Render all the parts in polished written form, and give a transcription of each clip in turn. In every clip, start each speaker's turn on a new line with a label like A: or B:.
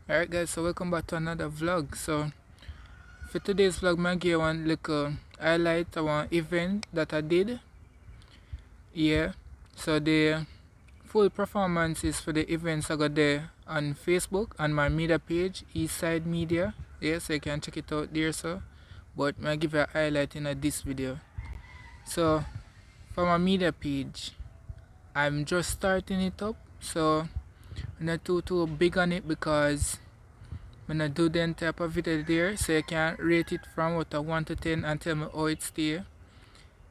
A: Alright guys, so welcome back to another vlog. So for today's vlog, I'm give one little highlight of one event that I did. Yeah, so the full performances for the events I got there on Facebook on my media page, Eastside Media. Yeah, so you can check it out there. So but I give you a highlight in this video. So for my media page, I'm just starting it up, so I'm not too big on it because I'm gonna do the type of video there, so you can rate it from out of 1 to 10 and tell me how it's there,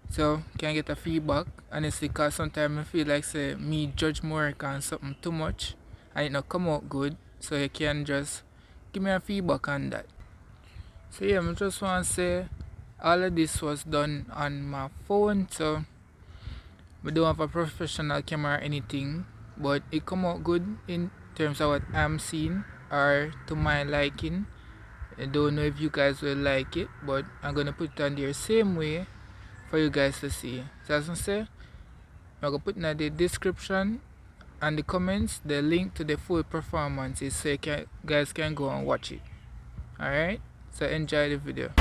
A: so you can get a feedback. Honestly, because sometimes I feel like say me judge more work on something too much and it not come out good, so you can just give me a feedback on that. So yeah, I just want to say all of this was done on my phone, so we don't have a professional camera or anything, but it come out good in terms of what I'm seeing or to my liking. I don't know if you guys will like it, but I'm gonna put it on there same way for you guys to see. So as I say, I'm gonna put in the description and the comments the link to the full performances, so you guys can go and watch it. Alright, so enjoy the video.